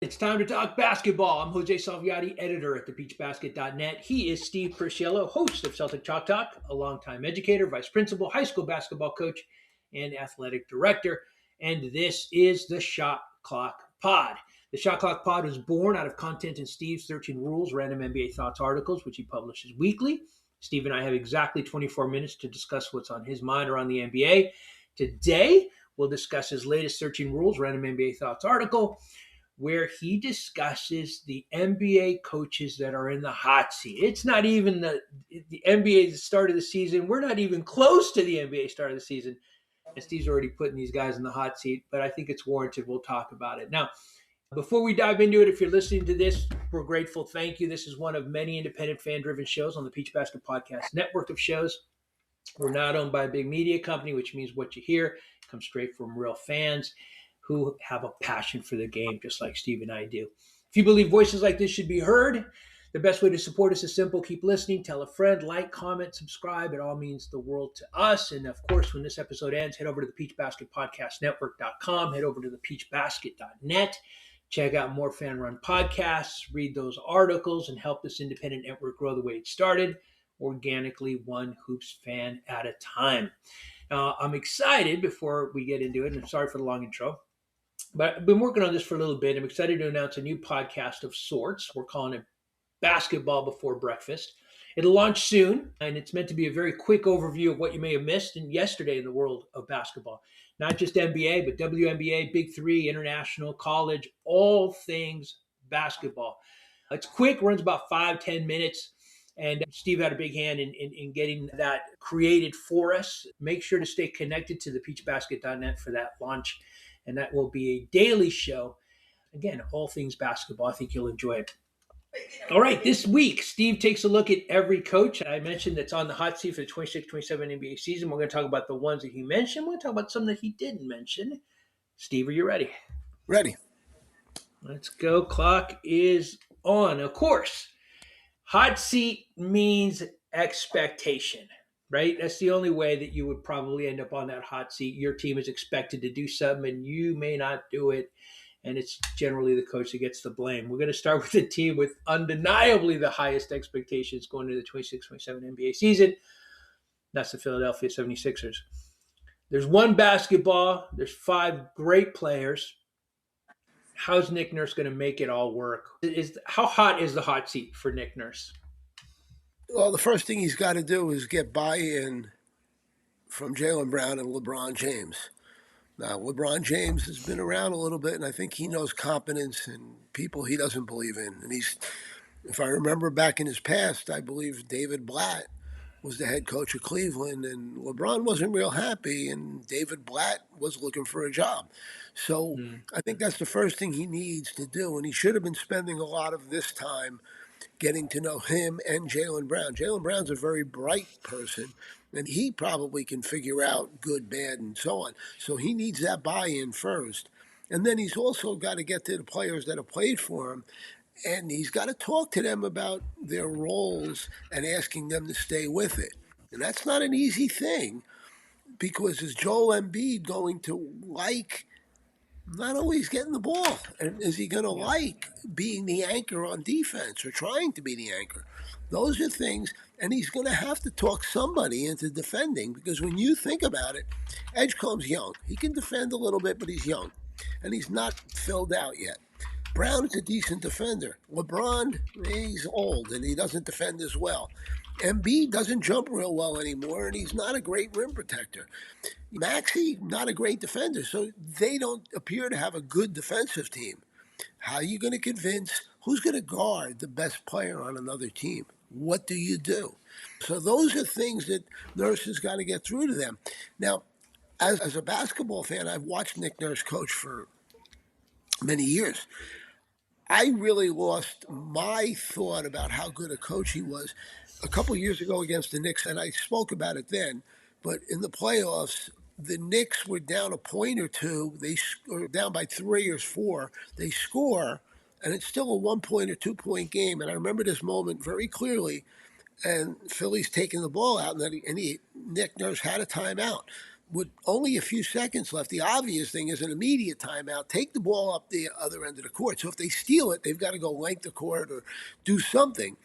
It's time to talk basketball. I'm Jose Salviati, editor at thepeachbasket.net. He is Steve Purciello, host of Celtic Chalk Talk, a longtime educator, vice principal, high school basketball coach, and athletic director. And this is the Shot Clock Pod. The Shot Clock Pod was born out of content in Steve's 13 Rules random NBA thoughts articles, which he publishes weekly. Steve and I have exactly 24 minutes to discuss what's on his mind around the NBA. Today, we'll discuss his latest 13 Rules random NBA thoughts article, where he discusses the NBA coaches that are in the hot seat. It's not even the NBA start of the season. We're not even close to the NBA start of the season. And Steve's already putting these guys in the hot seat, but I think it's warranted. We'll talk about it. Now, before we dive into it, if you're listening to this, we're grateful. Thank you. This is one of many independent fan-driven shows on the Peach Basket Podcast network of shows. We're not owned by a big media company, which means what you hear comes straight from real fans who have a passion for the game, just like Steve and I do. If you believe voices like this should be heard, the best way to support us is simple. Keep listening, tell a friend, like, comment, subscribe. It all means the world to us. And of course, when this episode ends, head over to the peachbasketpodcastnetwork.com, head over to the peachbasket.net, check out more fan-run podcasts, read those articles, and help this independent network grow the way it started, organically, one Hoops fan at a time. I'm excited before we get into it, and I'm sorry for the long intro, but I've been working on this for a little bit. I'm excited to announce a new podcast of sorts. We're calling it Basketball Before Breakfast. It'll launch soon, and it's meant to be a very quick overview of what you may have missed yesterday in the world of basketball. Not just NBA, but WNBA, Big Three, international, college, all things basketball. It's quick, runs about 5-10 minutes. And Steve had a big hand in getting that created for us. Make sure to stay connected to the peachbasket.net for that launch. And that will be a daily show. Again, all things basketball. I think you'll enjoy it. All right, this week, Steve takes a look at every coach I mentioned that's on the hot seat for the 26-27 NBA season. We're going to talk about the ones that he mentioned. We're going to talk about some that he didn't mention. Steve, are you ready? Ready. Let's go. Clock is on. Of course, hot seat means expectation, right? That's the only way that you would probably end up on that hot seat. Your team is expected to do something and you may not do it. And it's generally the coach that gets the blame. We're going to start with a team with undeniably the highest expectations going into the 26-27 NBA season. That's the Philadelphia 76ers. There's one basketball. There's 5 great players. How's Nick Nurse going to make it all work? How hot is the hot seat for Nick Nurse? Well, the first thing he's got to do is get buy-in from Jaylen Brown and LeBron James. Now, LeBron James has been around a little bit, and I think he knows competence and people he doesn't believe in. And if I remember back in his past, I believe David Blatt was the head coach of Cleveland, and LeBron wasn't real happy, and David Blatt was looking for a job. So I think that's the first thing he needs to do, and he should have been spending a lot of this time getting to know him and Jaylen Brown. Jaylen Brown's a very bright person, and he probably can figure out good, bad, and so on. So he needs that buy-in first. And then he's also got to get to the players that have played for him, and he's got to talk to them about their roles and asking them to stay with it. And that's not an easy thing, because is Joel Embiid going to like not always getting the ball? And is he going to like being the anchor on defense or trying to be the anchor? Those are things, and he's going to have to talk somebody into defending, because when you think about it, Edgecombe's young. He can defend a little bit, but he's young, and he's not filled out yet. Brown is a decent defender. LeBron, he's old, and he doesn't defend as well. Embiid doesn't jump real well anymore, and he's not a great rim protector. Maxey, not a great defender, so they don't appear to have a good defensive team. How are you going to convince who's going to guard the best player on another team? What do you do? So those are things that Nurse has got to get through to them. Now, as a basketball fan, I've watched Nick Nurse coach for many years. I really lost my thought about how good a coach he was a couple years ago against the Knicks, and I spoke about it then. But in the playoffs, the Knicks were down a point or two. They were down by 3 or 4. They score, and it's still a 1 point or 2 point game. And I remember this moment very clearly. And Philly's taking the ball out, and Nick Nurse had a timeout. with only a few seconds left, the obvious thing is an immediate timeout. Take the ball up the other end of the court. So if they steal it, they've got to go length the court or do something.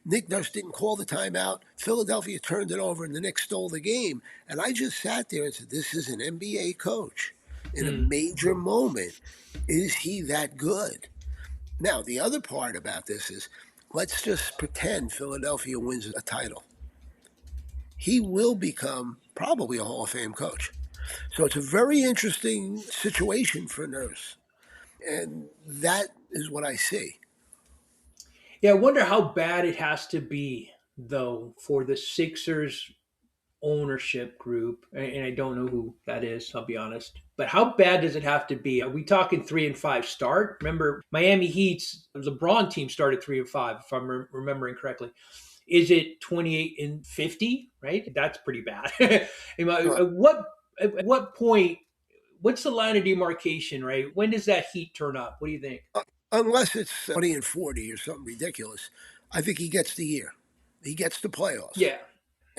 Nick Nurse didn't call the timeout. Philadelphia turned it over, and the Knicks stole the game. And I just sat there and said, this is an NBA coach in a Hmm. major moment. Is he that good? Now, the other part about this is let's just pretend Philadelphia wins a title. He will become probably a Hall of Fame coach. So it's a very interesting situation for Nurse. And that is what I see. Yeah, I wonder how bad it has to be though for the Sixers ownership group, and I don't know who that is, I'll be honest. But how bad does it have to be? Are we talking 3-5 start? Remember, Miami Heat's LeBron team started 3-5, if I'm remembering correctly. Is it 28-50? Right, that's pretty bad. Uh, At what point? What's the line of demarcation? Right, when does that heat turn up? What do you think? unless it's 20 and 40 or something ridiculous, I think he gets the year. He gets the playoffs. Yeah,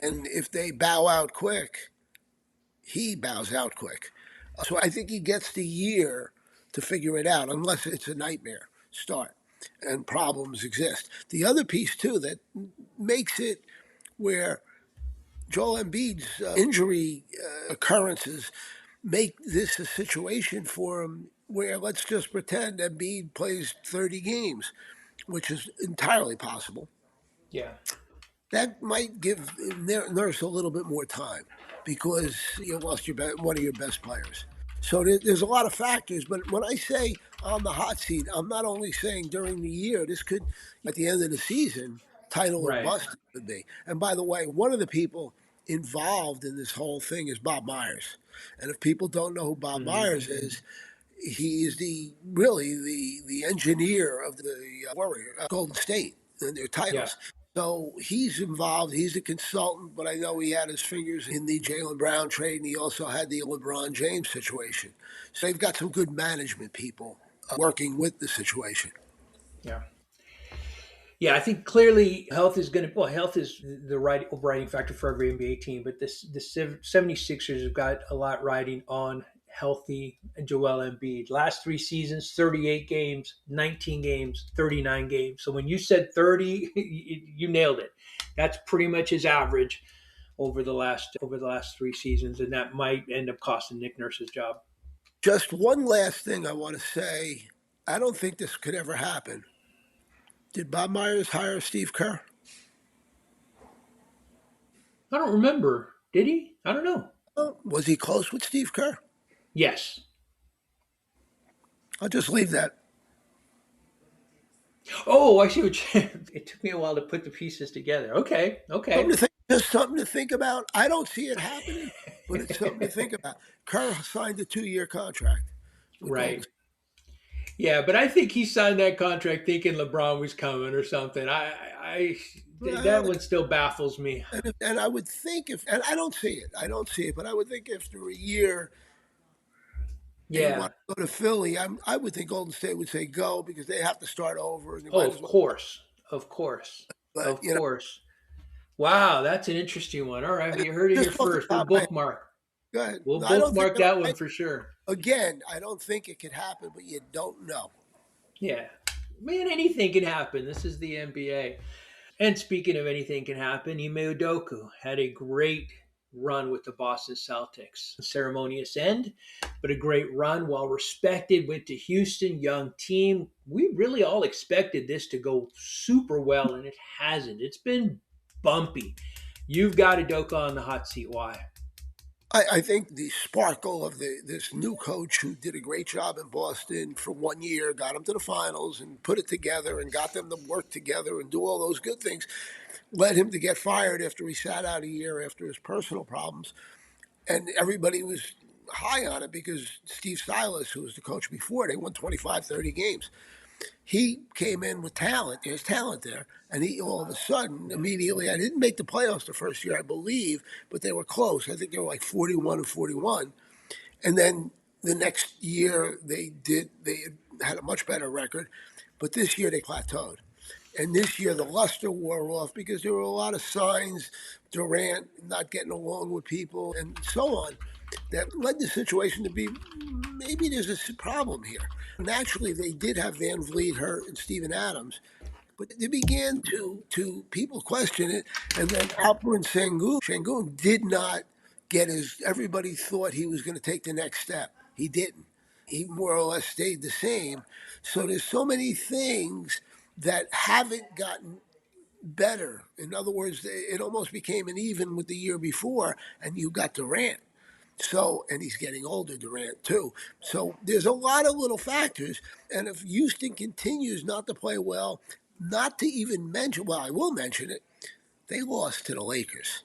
And if they bow out quick, he bows out quick. So I think he gets the year to figure it out, unless it's a nightmare start and problems exist. The other piece, too, that makes it where Joel Embiid's injury occurrences make this a situation for him where let's just pretend Embiid plays 30 games, which is entirely possible. yeah. That might give Nurse a little bit more time because you lost one of your best players. So there's a lot of factors. But when I say on the hot seat, I'm not only saying during the year. This could, at the end of the season, title or Right. bust could be. And by the way, one of the people involved in this whole thing is Bob Myers. And if people don't know who Bob Hmm. Myers is, he is the engineer of the Warrior Golden State and their Yeah. titles. So he's involved. He's a consultant, but I know he had his fingers in the Jaylen Brown trade, and he also had the LeBron James situation. So they've got some good management people working with the situation. Yeah. Yeah, I think clearly health is going to, well, health is the right overriding factor for every NBA team, but the 76ers have got a lot riding on healthy Joel Embiid. Last three seasons, 38 games, 19 games, 39 games. So when you said 30, you nailed it. That's pretty much his average over the last three seasons, and that might end up costing Nick Nurse's job. Just one last thing I want to say. I don't think this could ever happen. Did Bob Myers hire Steve Kerr? I don't remember. Did he? I don't know. Was he close with Steve Kerr? Yes. I'll just leave that. Oh, I see what you, it took me a while to put the pieces together. Okay, Something okay. to think, just something to think about. I don't see it happening, but it's something to think about. Kerr signed a 2-year contract with Golden Right. State. Yeah, but I think he signed that contract thinking LeBron was coming or something. That Well, one still baffles me. and I would think if, and I don't see it, but I would think after a year and you Yeah. want to go to Philly, I would think Golden State would say go because they have to start over and they Oh, might as of well. course. Of course. But, Of course. Wow, that's an interesting one. All right, well, you heard it here just off the first. We'll top of my head, bookmark. go ahead. We'll No, I don't think bookmark it'll, that one for sure. again, I don't think it could happen, but you don't know. Yeah. Man, anything can happen. This is the NBA. And speaking of anything can happen, Ime Udoka had a great run with the Boston Celtics. Ceremonious end, but a great run, well respected. Went to Houston, young team. We really all expected this to go super well, and it hasn't. It's been bumpy. You've got Udoka on the hot seat. Why? I think the sparkle of this new coach who did a great job in Boston for 1 year, got them to the finals and put it together and got them to work together and do all those good things, led him to get fired after he sat out a year after his personal problems. And everybody was high on it because Steve Silas, who was the coach before, they won 25, 30 games. He came in with talent. There's talent there. And he all of a sudden, immediately, I didn't make the playoffs the first year, I believe, but they were close. I think they were like 41 and 41. And then the next year they had a much better record. But this year they plateaued. And this year the luster wore off because there were a lot of signs, Durant not getting along with people and so on. that led the situation to be maybe there's a problem here. Naturally, they did have Van Vliet, Hurt, and Steven Adams, but they began to people question it, and then Alperen Sengun did not get as everybody thought he was going to take the next step. He didn't. He more or less stayed the same. So there's so many things that haven't gotten better. In other words, it almost became an even with the year before, and you got Durant. So, and he's getting older, Durant, too. So there's a lot of little factors. And if Houston continues not to play well, not to even mention, well, I will mention it, they lost to the Lakers.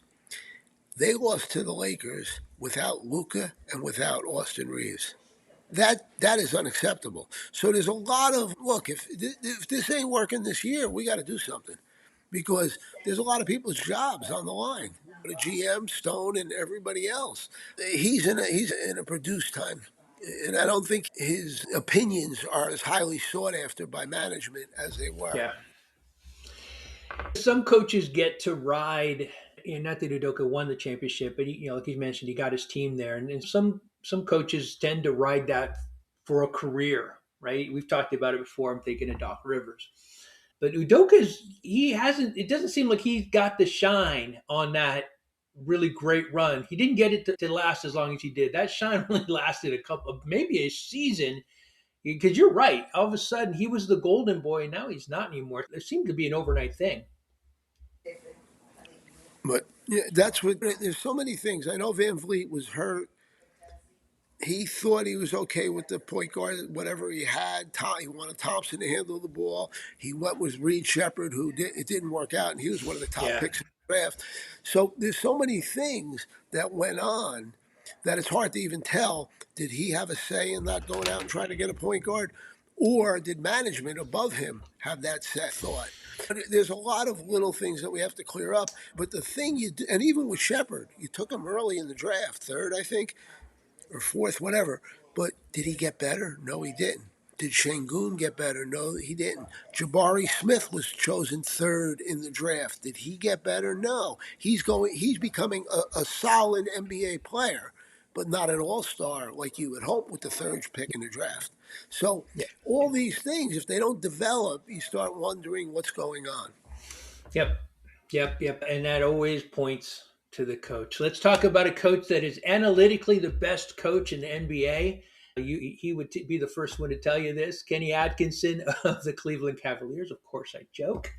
They lost to the Lakers without Luka and without Austin Reeves. That is unacceptable. So there's a lot of look. If this ain't working this year, we got to do something because there's a lot of people's jobs on the line. The GM, Stone, and everybody else. He's in a produced time, and I don't think his opinions are as highly sought after by management as they were. Yeah. Some coaches get to ride, and not that Udoka won the championship, but like you mentioned, he got his team there, and some coaches tend to ride that for a career, right? We've talked about it before. I'm thinking of Doc Rivers, but Udoka's he hasn't. It doesn't seem like he's got the shine on that really great run. He didn't get it to last as long as he did. That shine only lasted a couple, maybe a season. Because you're right. All of a sudden, he was the golden boy, and now he's not anymore. It seemed to be an overnight thing. But yeah, that's what. There's so many things. I know Van Vliet was hurt. He thought he was okay with the point guard, whatever he had. He wanted Thompson to handle the ball. He went with Reed Shepard, it didn't work out, and he was one of the top Yeah. picks in the draft. So there's so many things that went on that it's hard to even tell. Did he have a say in not going out and trying to get a point guard, or did management above him have that set thought? There's a lot of little things that we have to clear up. But the thing and even with Shepard, you took him early in the draft, third, I think or fourth, whatever. But did he get better? No, he didn't. Did Şengün get better? No, he didn't. Jabari Smith was chosen third in the draft. Did he get better? No. He's becoming a solid NBA player, but not an all-star like you would hope with the third pick in the draft. So Yeah. all these things, if they don't develop, you start wondering what's going on. Yep. Yep. And that always points to the coach. Let's talk about a coach that is analytically the best coach in the NBA. He would be the first one to tell you this. Kenny Atkinson of the Cleveland Cavaliers. Of course, I joke.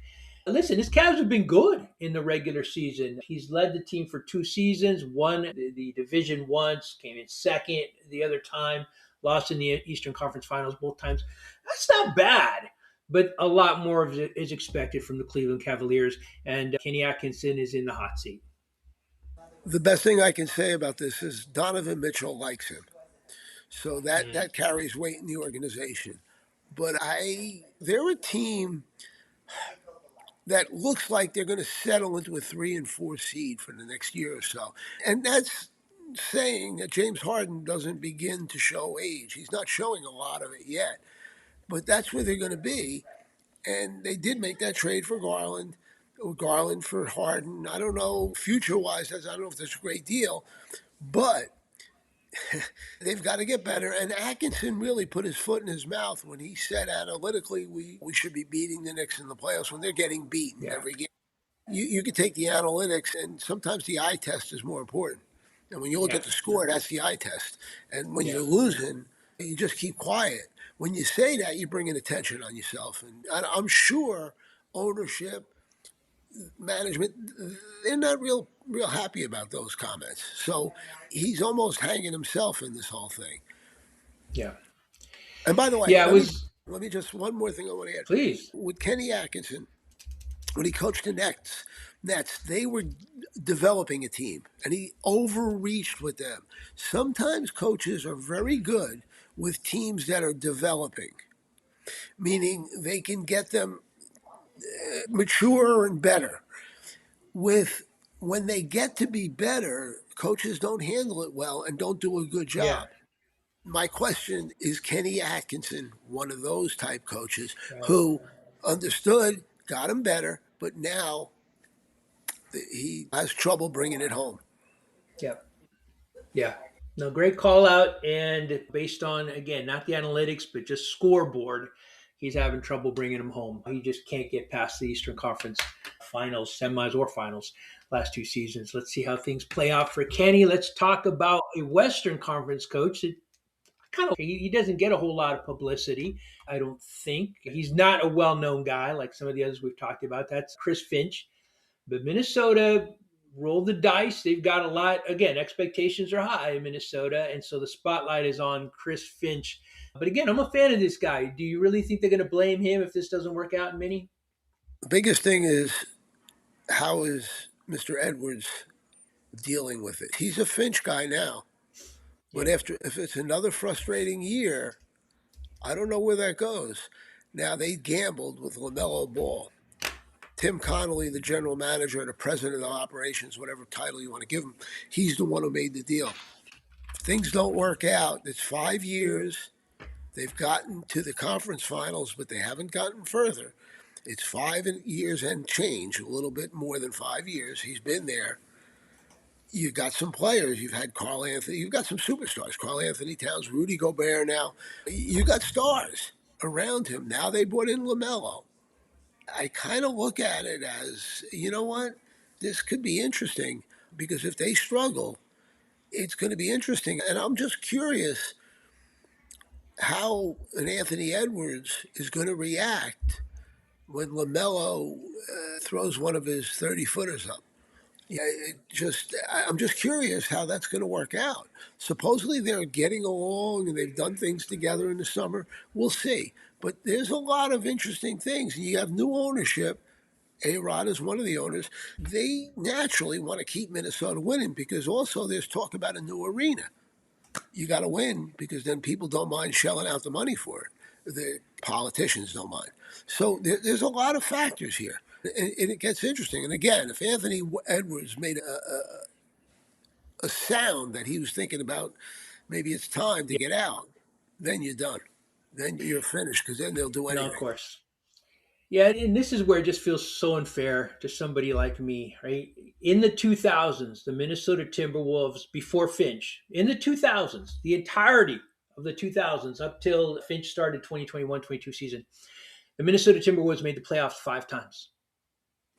Listen, his Cavs have been good in the regular season. He's led the team for 2 seasons, won the division once, came in second the other time, lost in the Eastern Conference Finals both times. That's not bad, but a lot more of it is expected from the Cleveland Cavaliers, and Kenny Atkinson is in the hot seat. The best thing I can say about this is Donovan Mitchell likes him. So that carries weight in the organization. But they're a team that looks like they're going to settle into a 3 and 4 seed for the next year or so. And that's saying that James Harden doesn't begin to show age. He's not showing a lot of it yet. But that's where they're going to be. And they did make that trade for Garland, or Garland for Harden. I don't know, future wise, I don't know if that's a great deal. But they've got to get better. And Atkinson really put his foot in his mouth when he said analytically we should be beating the Knicks in the playoffs when they're getting beaten Yeah. every game. You could take the analytics, and sometimes the eye test is more important. And when you look Yeah. at the score, that's the eye test. And when Yeah. you're losing, you just keep quiet. When you say that, you're bringing attention on yourself. And I'm sure ownership, management, they're not real happy about those comments. So he's almost hanging himself in this whole thing. Yeah. And by the way, Yeah. It was. let me just one more thing I want to add. Please. With Kenny Atkinson, when he coached the Nets, they were developing a team, and he overreached with them. Sometimes coaches are very good with teams that are developing, meaning they can get them mature and better. With when they get to be better, coaches don't handle it well and don't do a good Yeah. job. My question is Kenny Atkinson one of those type coaches Right. who understood, got him better, but now he has trouble bringing it home? Yeah. Yeah. No, great call out. And based on, again, not the analytics, but just scoreboard, he's having trouble bringing him home. He just can't get past the Eastern Conference finals, semis, or finals last two seasons. Let's see how things play out for Kenny. Let's talk about a Western Conference coach that kind of he doesn't get a whole lot of publicity. I don't think he's not a well-known guy like some of the others we've talked about. That's Chris Finch. But Minnesota rolled the dice. They've got a lot. Again, expectations are high in Minnesota, and so the spotlight is on Chris Finch. But again, I'm a fan of this guy. Do you really think they're going to blame him if this doesn't work out in Mini? The biggest thing is, how is Mr. Edwards dealing with it? He's a Finch guy now, but Yeah. if it's another frustrating year, I don't know where that goes. Now they gambled with LaMelo Ball. Tim Connolly, the general manager and the president of operations, whatever title you want to give him, he's the one who made the deal. If things don't work out, it's 5 years. They've gotten to the conference finals, but they haven't gotten further. It's 5 years and change, a little bit more than 5 years. He's been there. You've got some players. You've had Carl Anthony. You've got some superstars. Carl Anthony Towns, Rudy Gobert now. You've got stars around him. Now they brought in LaMelo. I kind of look at it as, you know what? This could be interesting because if they struggle, it's going to be interesting. And I'm just curious how an Anthony Edwards is going to react when LaMelo throws one of his 30-footers up. Yeah, I'm just curious how that's going to work out. Supposedly they're getting along and they've done things together in the summer. We'll see. But there's a lot of interesting things. You have new ownership. A-Rod is one of the owners. They naturally want to keep Minnesota winning because also there's talk about a new arena. You got to win because then people don't mind shelling out the money for it. The politicians don't mind. So there's a lot of factors here. And it gets interesting. And again, if Anthony Edwards made a sound that he was thinking about, maybe it's time to Yeah. get out, then you're done. Then you're finished because then they'll do No, of anything. course. Yeah, and this is where it just feels so unfair to somebody like me, right? In the 2000s, the Minnesota Timberwolves, before Finch, in the 2000s, the entirety of the 2000s up till Finch started 2021-22 season, the Minnesota Timberwolves made the playoffs 5 times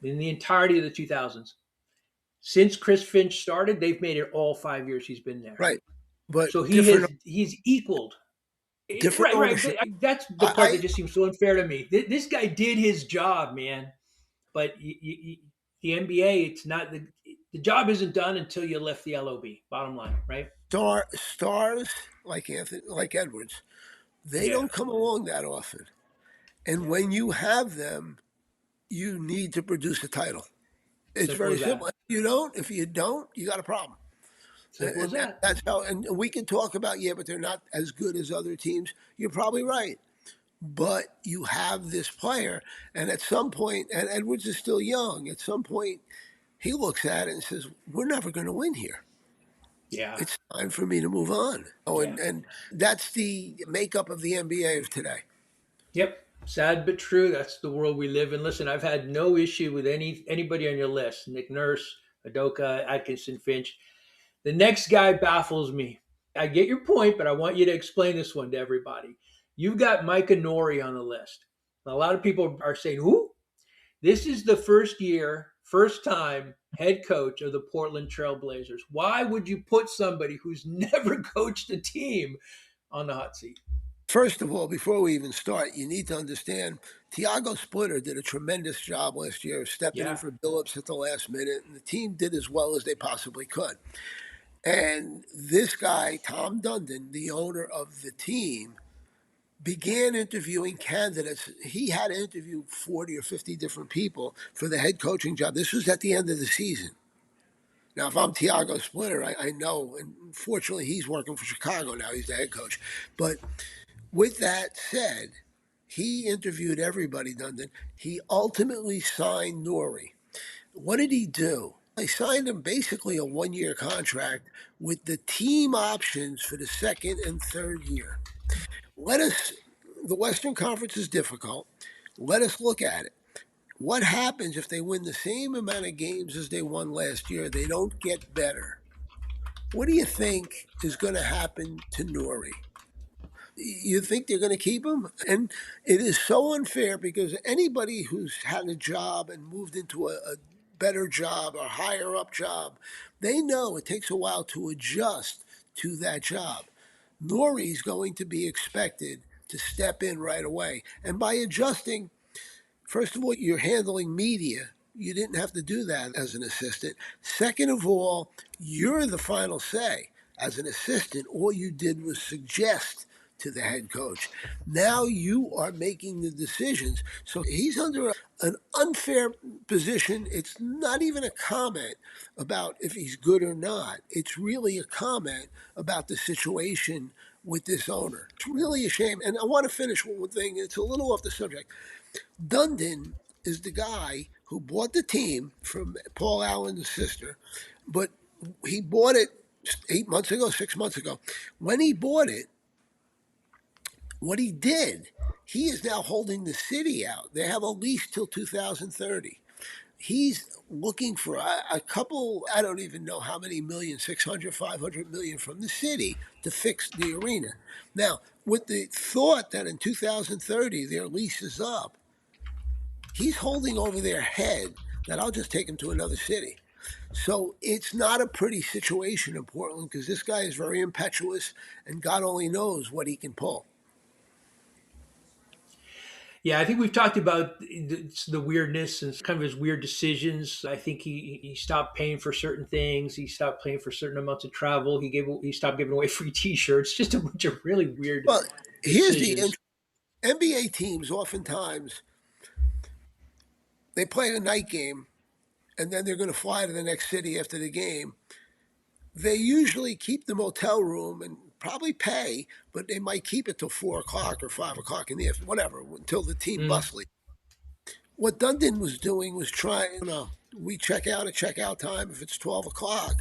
in the entirety of the 2000s. Since Chris Finch started, they've made it all 5 years he's been there. Right. But So he's equaled. different Right, right. ownership. That's the part that just seems so unfair to me. This guy did his job, man. But the NBA, it's not the job isn't done until you lift the LOB. Bottom line, right? Stars like Anthony, like Edwards, they Yeah, don't come along that often. And yeah. when you have them, you need to produce a title. It's Simple very as simple. that. If you don't, you got a problem. Simple as that. That's how. And we can talk about, yeah, but they're not as good as other teams. You're probably right. But you have this player, and at some point, and Edwards is still young. At some point, he looks at it and says, "We're never going to win here. Yeah, It's time for me to move on." Oh, yeah. and that's the makeup of the NBA of today. Yep. Sad but true. That's the world we live in. Listen, I've had no issue with anybody on your list. Nick Nurse, Udoka, Atkinson, Finch. The next guy baffles me. I get your point, but I want you to explain this one to everybody. You've got Micah Nori on the list. A lot of people are saying, who? This is the first time head coach of the Portland Trail Blazers. Why would you put somebody who's never coached a team on the hot seat? First of all, before we even start, you need to understand Tiago Splitter did a tremendous job last year, stepping in Yeah. for Billups at the last minute, and the team did as well as they possibly could. And this guy, Tom Dundon, the owner of the team, began interviewing candidates. He had to interview 40 or 50 different people for the head coaching job. This was at the end of the season. Now, if I'm Tiago Splitter, I know, and fortunately he's working for Chicago now. He's the head coach. But with that said, he interviewed everybody, Dundon. He ultimately signed Nori. What did he do? He signed him basically a 1 year contract with the team options for the second and third year. Let us, the Western Conference is difficult. Let us look at it. What happens if they win the same amount of games as they won last year? They don't get better. What do you think is going to happen to Nori? You think they're going to keep him? And it is so unfair because anybody who's had a job and moved into a better job or higher up job, they know it takes a while to adjust to that job. Nori's going to be expected to step in right away. And by adjusting, first of all, you're handling media. You didn't have to do that as an assistant. Second of all, you're the final say. As an assistant, all you did was suggest to the head coach. Now you are making the decisions. So he's under an unfair position. It's not even a comment about if he's good or not. It's really a comment about the situation with this owner. It's really a shame. And I want to finish with one thing. It's a little off the subject. Dundon is the guy who bought the team from Paul Allen's sister, but he bought it 8 months ago, 6 months ago. When he bought it, what he did, he is now holding the city out. They have a lease till 2030. He's looking for a couple, I don't even know how many million, 600, 500 million from the city to fix the arena. Now, with the thought that in 2030 their lease is up, he's holding over their head that I'll just take him to another city. So it's not a pretty situation in Portland because this guy is very impetuous and God only knows what he can pull. Yeah, I think we've talked about the weirdness and kind of his weird decisions. I think he stopped paying for certain things. He stopped paying for certain amounts of travel. He stopped giving away free T-shirts. Just a bunch of really weird Well, here's the decisions. NBA teams oftentimes they play a night game and then they're going to fly to the next city after the game. They usually keep the motel room and probably pay, but they might keep it till 4 o'clock or 5 o'clock in the afternoon, whatever, until the team Mm, bus leaves. What Dundon was doing was trying, we check out at checkout time if it's 12 o'clock.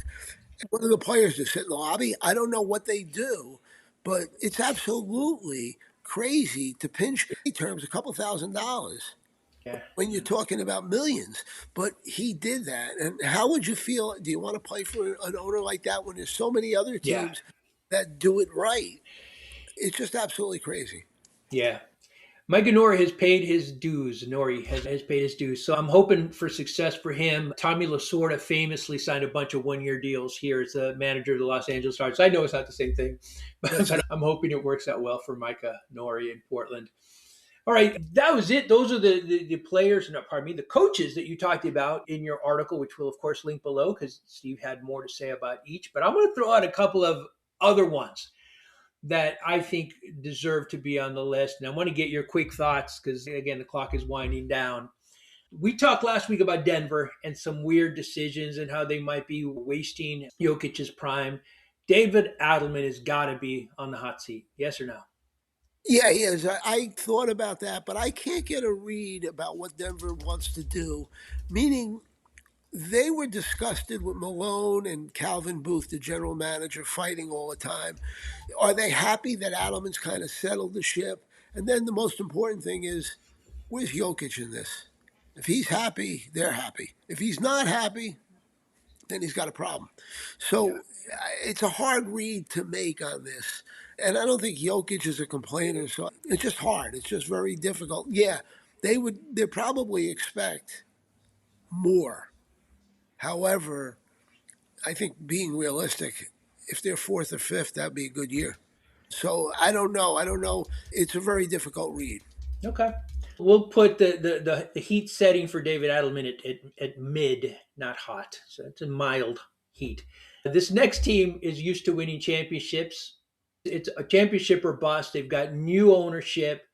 One of the players just sit in the lobby. I don't know what they do, but it's absolutely crazy to pinch terms a couple $1,000 yeah, when you're talking about millions. But he did that. And how would you feel? Do you want to play for an owner like that when there's so many other yeah, teams that do it right? It's just absolutely crazy. yeah. Micah Nori has paid his dues. Nori has paid his dues. So I'm hoping for success for him. Tommy Lasorda famously signed a bunch of one-year deals here as the manager of the Los Angeles Stars. I know it's not the same thing, That's but I'm hoping it works out well for Micah Nori in Portland. All right, that was it. Those are the players, no, pardon me, the coaches that you talked about in your article, which we'll, of course, link below because Steve had more to say about each. But I'm going to throw out a couple of other ones that I think deserve to be on the list. And I want to get your quick thoughts because, again, the clock is winding down. We talked last week about Denver and some weird decisions and how they might be wasting Jokic's prime. David Adelman has got to be on the hot seat. Yes or no? Yeah, he is. I thought about that, but I can't get a read about what Denver wants to do. Meaning, they were disgusted with Malone and Calvin Booth, the general manager, fighting all the time. Are they happy that Adams kind of settled the ship? And then the most important thing is, where's Jokic in this? If he's happy, they're happy. If he's not happy, then he's got a problem. Yeah. So it's a hard read to make on this. And I don't think Jokic is a complainer. So it's just hard. It's just very difficult. Yeah, they probably expect more. However, I think being realistic, if they're fourth or fifth, that'd be a good year. So I don't know. I don't know. It's a very difficult read. Okay. We'll put the heat setting for David Adelman at mid, not hot. So it's a mild heat. This next team is used to winning championships. It's a championship or bust. They've got new ownership.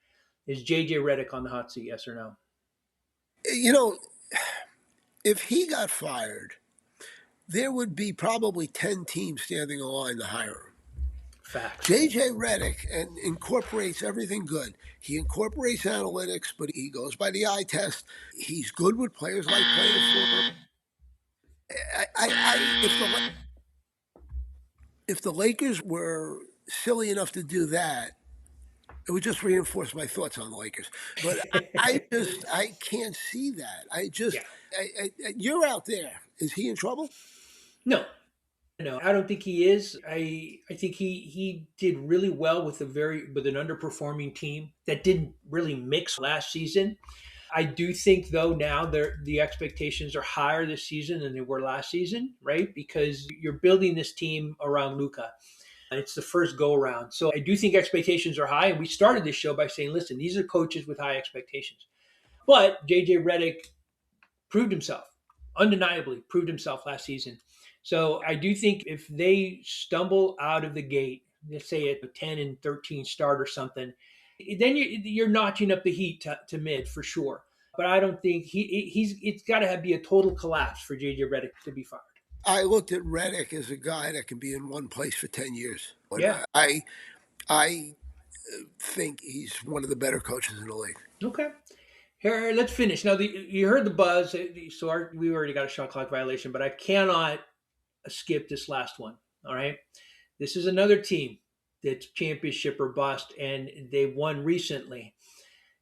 Is JJ Redick on the hot seat? Yes or no? You know, if he got fired, there would be probably 10 teams standing in line to hire him. Facts. JJ Redick and incorporates everything good. He incorporates analytics, but he goes by the eye test. He's good with players like playing for him. If the Lakers were silly enough to do that, it would just reinforce my thoughts on the Lakers. But I can't see that. Yeah. You're out there. Is he in trouble? No. No, I don't think he is. I think he did really well with an underperforming team that didn't really mix last season. I do think though now the expectations are higher this season than they were last season, right? Because you're building this team around Luka. It's the first go around. So I do think expectations are high. And we started this show by saying, listen, these are coaches with high expectations. But JJ Redick proved himself, undeniably proved himself last season. So I do think if they stumble out of the gate, let's say at a 10 and 13 start or something, then you're notching up the heat to mid for sure. But I don't think it's got to be a total collapse for JJ Redick to be fired. I looked at Redick as a guy that can be in one place for 10 years. And Yeah. I think he's one of the better coaches in the league. Okay. Here, let's finish. Now, you heard the buzz. So we already got a shot clock violation, but I cannot skip this last one. All right. This is another team that's championship or bust, and they won recently,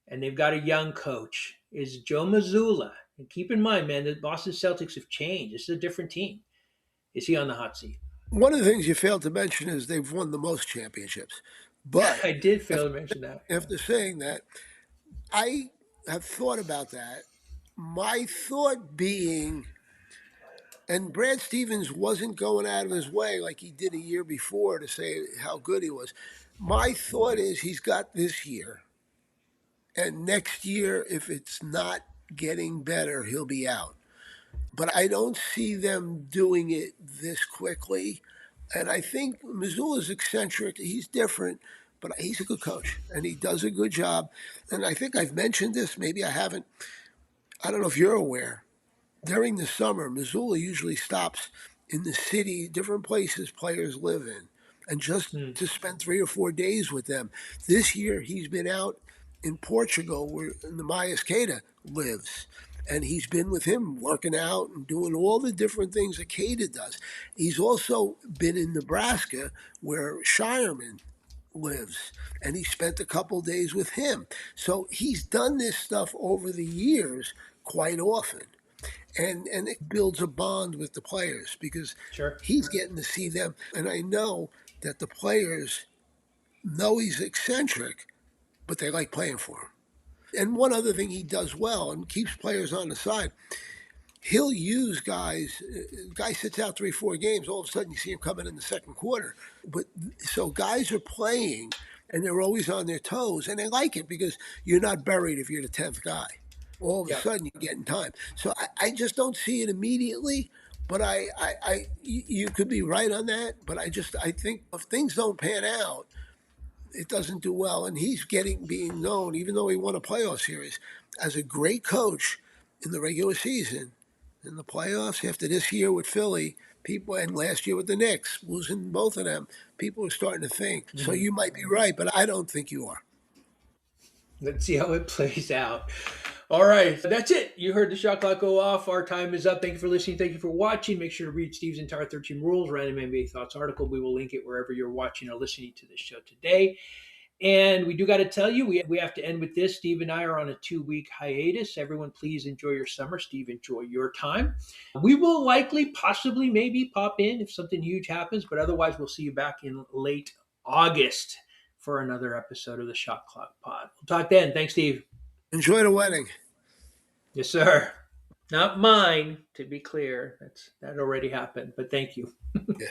and they've got a young coach. Is Joe Mazzulla. And keep in mind, man, the Boston Celtics have changed. This is a different team. Is he on the hot seat? One of the things you failed to mention is they've won the most championships. But I did fail to mention that. after saying that, I have thought about that. My thought being, and Brad Stevens wasn't going out of his way like he did a year before to say how good he was. My thought is he's got this year. And next year, if it's not getting better, he'll be out. But I don't see them doing it this quickly. And I think Missoula's eccentric. He's different, but he's a good coach and he does a good job. And I think I've mentioned this, maybe I haven't. I don't know if you're aware. During the summer, Missoula usually stops in the city, different places players live in, and just to spend 3 or 4 days with them. This year, he's been out in Portugal, where the Mayas Keita lives. And he's been with him working out and doing all the different things that Keita does. He's also been in Nebraska, where Shireman lives, and he spent a couple days with him. So he's done this stuff over the years quite often. And it builds a bond with the players because Sure. he's getting to see them. And I know that the players know he's eccentric, but they like playing for him. And one other thing he does well and keeps players on the side, he'll use guys. Guy sits out 3, 4 games. All of a sudden, you see him coming in the second quarter. But so guys are playing, and they're always on their toes, and they like it because you're not buried if you're the 10th guy. All of a Yeah. sudden, you're getting time. So I just don't see it immediately. But you could be right on that. But I think if things don't pan out, it doesn't do well. And he's being known, even though he won a playoff series, as a great coach in the regular season. In the playoffs, after this year with Philly, people, and last year with the Knicks, losing both of them, people are starting to think. So you might be right, but I don't think you are. Let's see how it plays out. All right, that's it. You heard the shot clock go off. Our time is up. Thank you for listening. Thank you for watching. Make sure to read Steve's entire 13 Rules Random NBA Thoughts article. We will link it wherever you're watching or listening to this show today. And we do got to tell you, we have to end with this. Steve and I are on a 2-week hiatus. Everyone, please enjoy your summer. Steve, enjoy your time. We will likely, possibly, maybe pop in if something huge happens, but otherwise, we'll see you back in late August for another episode of the Shot Clock Pod. We'll talk then. Thanks, Steve. Enjoy the wedding. Yes, sir. Not mine, to be clear. That already happened, but thank you. Yeah.